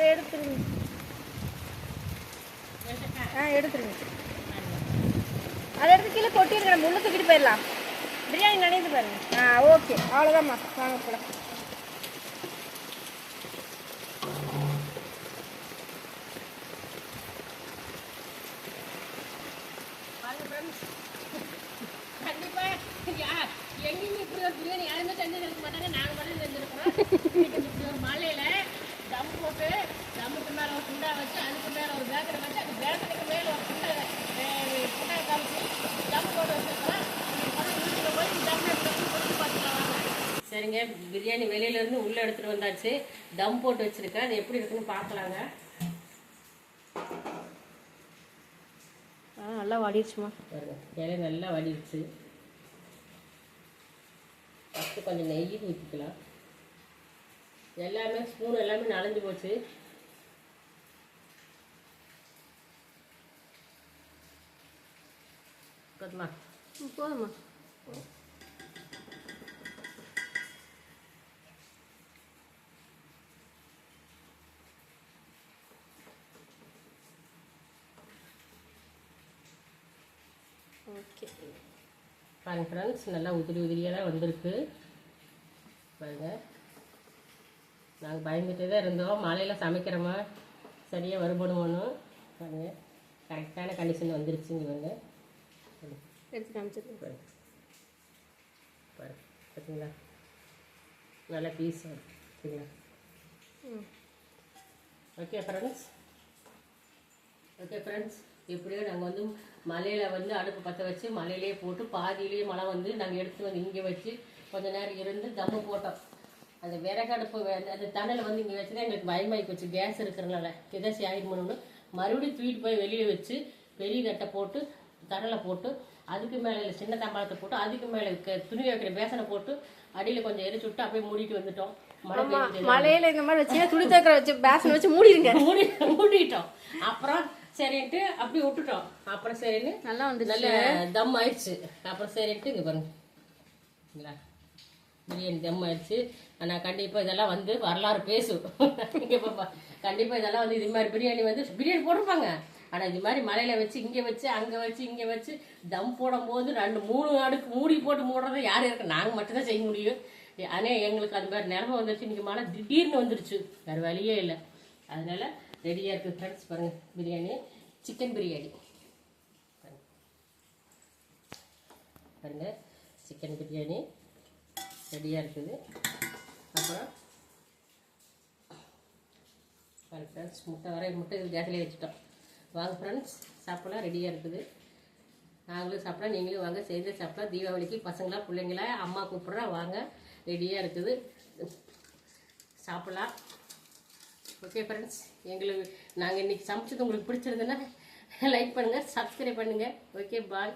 அதை எடுத்துருங்க. எடுத்துருங்க. அதை எடுத்து கீழே கொட்டிருங்க. நம்ம உள்ள தூக்கிட்டு போயிடலாம். பிரியாணி நினைத்து பாருங்க. ஓகே, அவ்வளோதாம்மா. வாங்க போகலாம். கண்டிப்பா எங்கேயுமே இப்படி ஒரு பிரியாணி யாருமே செஞ்சு இருக்க மாட்டாங்க. நாங்கள் மட்டும் செஞ்சுருக்கிறோம். ஒரு மலையில தம் போட்டு தம்முக்கு மேலே ஒரு குண்டா வச்சு அதுக்கு மேலே ஒரு பேக்கரை வச்சு அந்த பேக்கருக்கு மேலே ஒரு குண்டா காமிச்சு தம் போட்டு வச்சுருக்கிறோம். வீட்டில் போய் தம் எடுத்து பார்த்துக்கலாம். சரிங்க, பிரியாணி வெளியிலேருந்து உள்ளே எடுத்துகிட்டு வந்தாச்சு. தம் போட்டு வச்சுருக்கேன். அது எப்படி இருக்குன்னு பார்க்கலாங்க. நல்லா வடிடுச்சுமா. இலை நல்லா வடிடுச்சு. ஃபஸ்ட்டு கொஞ்சம் நெய் ஊற்றிக்கலாம். எல்லாமே ஸ்பூன் எல்லாமே நனைஞ்சு போச்சு. போதுமா? போதுமா. ஓகே, பாருங்க ஃப்ரெண்ட்ஸ், நல்லா உதிரி உதிரியாக தான் வந்திருக்கு. பாருங்கள், நாங்கள் பயந்துகிட்டே தான் இருந்தோம் மழையில் சமைக்கிறோமா சரியாக வருபடுமோன்னு. பாருங்கள், கரெக்டான கண்டிஷன் வந்துருச்சுங்க. பாருங்க, எடுத்து காமிச்சிருக்கேன். பாருங்க பார்த்தீங்களா, நல்லா பீஸ் சரிங்களா. ஓகே ஃப்ரெண்ட்ஸ், எப்படியோ நாங்கள் வந்து மலையில் வந்து அடுப்பு பற்ற வச்சு மலையிலே போட்டு பாதியிலேயே மழை வந்து நாங்கள் எடுத்து வந்து இங்கே வச்சு கொஞ்சம் நேரம் இருந்து தம்மு போட்டோம். அந்த விறகு அடுப்பு அந்த தணலை வந்து இங்கே வச்சு தான் எங்களுக்கு பயமாகி போச்சு. கேஸ் இருக்கிறனால ஏதாச்சும் ஆகிடுமோன்னு மறுபடியும் தூக்கிட்டு போய் வெளியே வச்சு பெரிய கட்டை போட்டு தணலை போட்டு அதுக்கு மேலே சின்ன தாம்பாளத்தை போட்டு அதுக்கு மேலே துணி வைக்கிற பேசனை போட்டு அடியில் கொஞ்சம் எரிச்சு விட்டு அப்படியே மூடிட்டு வந்துட்டோம். மலையில இந்த மாதிரி வச்சு துணி துவைக்கிற வச்சு பேசனை வச்சு மூடிட்டோம். அப்புறம் சரின்ட்டு அப்படி விட்டுட்டோம். அப்புறம் சரின்னு நல்லா வந்து நல்ல தம் ஆயிடுச்சு. அப்புறம் சரின்ட்டு இங்கே பாருங்களா, பிரியாணி தம் ஆயிடுச்சு. நான் கண்டிப்பாக இதெல்லாம் வந்து வரலாறு பேசும். இங்கே பாப்பா, கண்டிப்பாக இதெல்லாம் வந்து இது மாதிரி பிரியாணி வந்து பிரியாணி போட்டிருப்பாங்க. ஆனால் இது மாதிரி மலையில வச்சு இங்கே வச்சு அங்கே வச்சு இங்கே வச்சு தம் போடும்போது 2-3 அடுக்கு மூடி போட்டு மூடுறதை யாரும் இருக்கு, நாங்கள் மட்டும்தான் செய்ய முடியும். ஆனால் எங்களுக்கு அது மாதிரி நிலமை வந்துருச்சு. இன்றைக்கி மழை திடீர்னு வந்துருச்சு, வேறு வழியே இல்லை. அதனால ரெடியாக இருக்குது ஃப்ரெண்ட்ஸ். பாருங்கள், பிரியாணி சிக்கன் பிரியாணி பாருங்கள், சிக்கன் பிரியாணி ரெடியாக இருக்குது. அப்புறம் ஃப்ரெண்ட்ஸ் முட்டை கேஸ்லேயே வச்சுட்டோம். வாங்க ஃப்ரெண்ட்ஸ், சாப்பிடலாம். ரெடியாக இருக்குது. நாங்களும் சாப்பிடலாம், நீங்களும் வாங்க, சேர்ந்து சாப்பிடலாம். தீபாவளிக்கு பசங்களா பிள்ளைங்களா அம்மா கூப்பிட்றா, வாங்க. ரெடியாக இருக்குது, சாப்பிடலாம். ஓகே ஃப்ரெண்ட்ஸ், நாங்கள் இன்றைக்கி சமைச்சது உங்களுக்கு பிடிச்சிருந்ததுன்னா லைக் பண்ணுங்கள், சப்ஸ்கிரைப் பண்ணுங்கள். ஓகே, பாய்.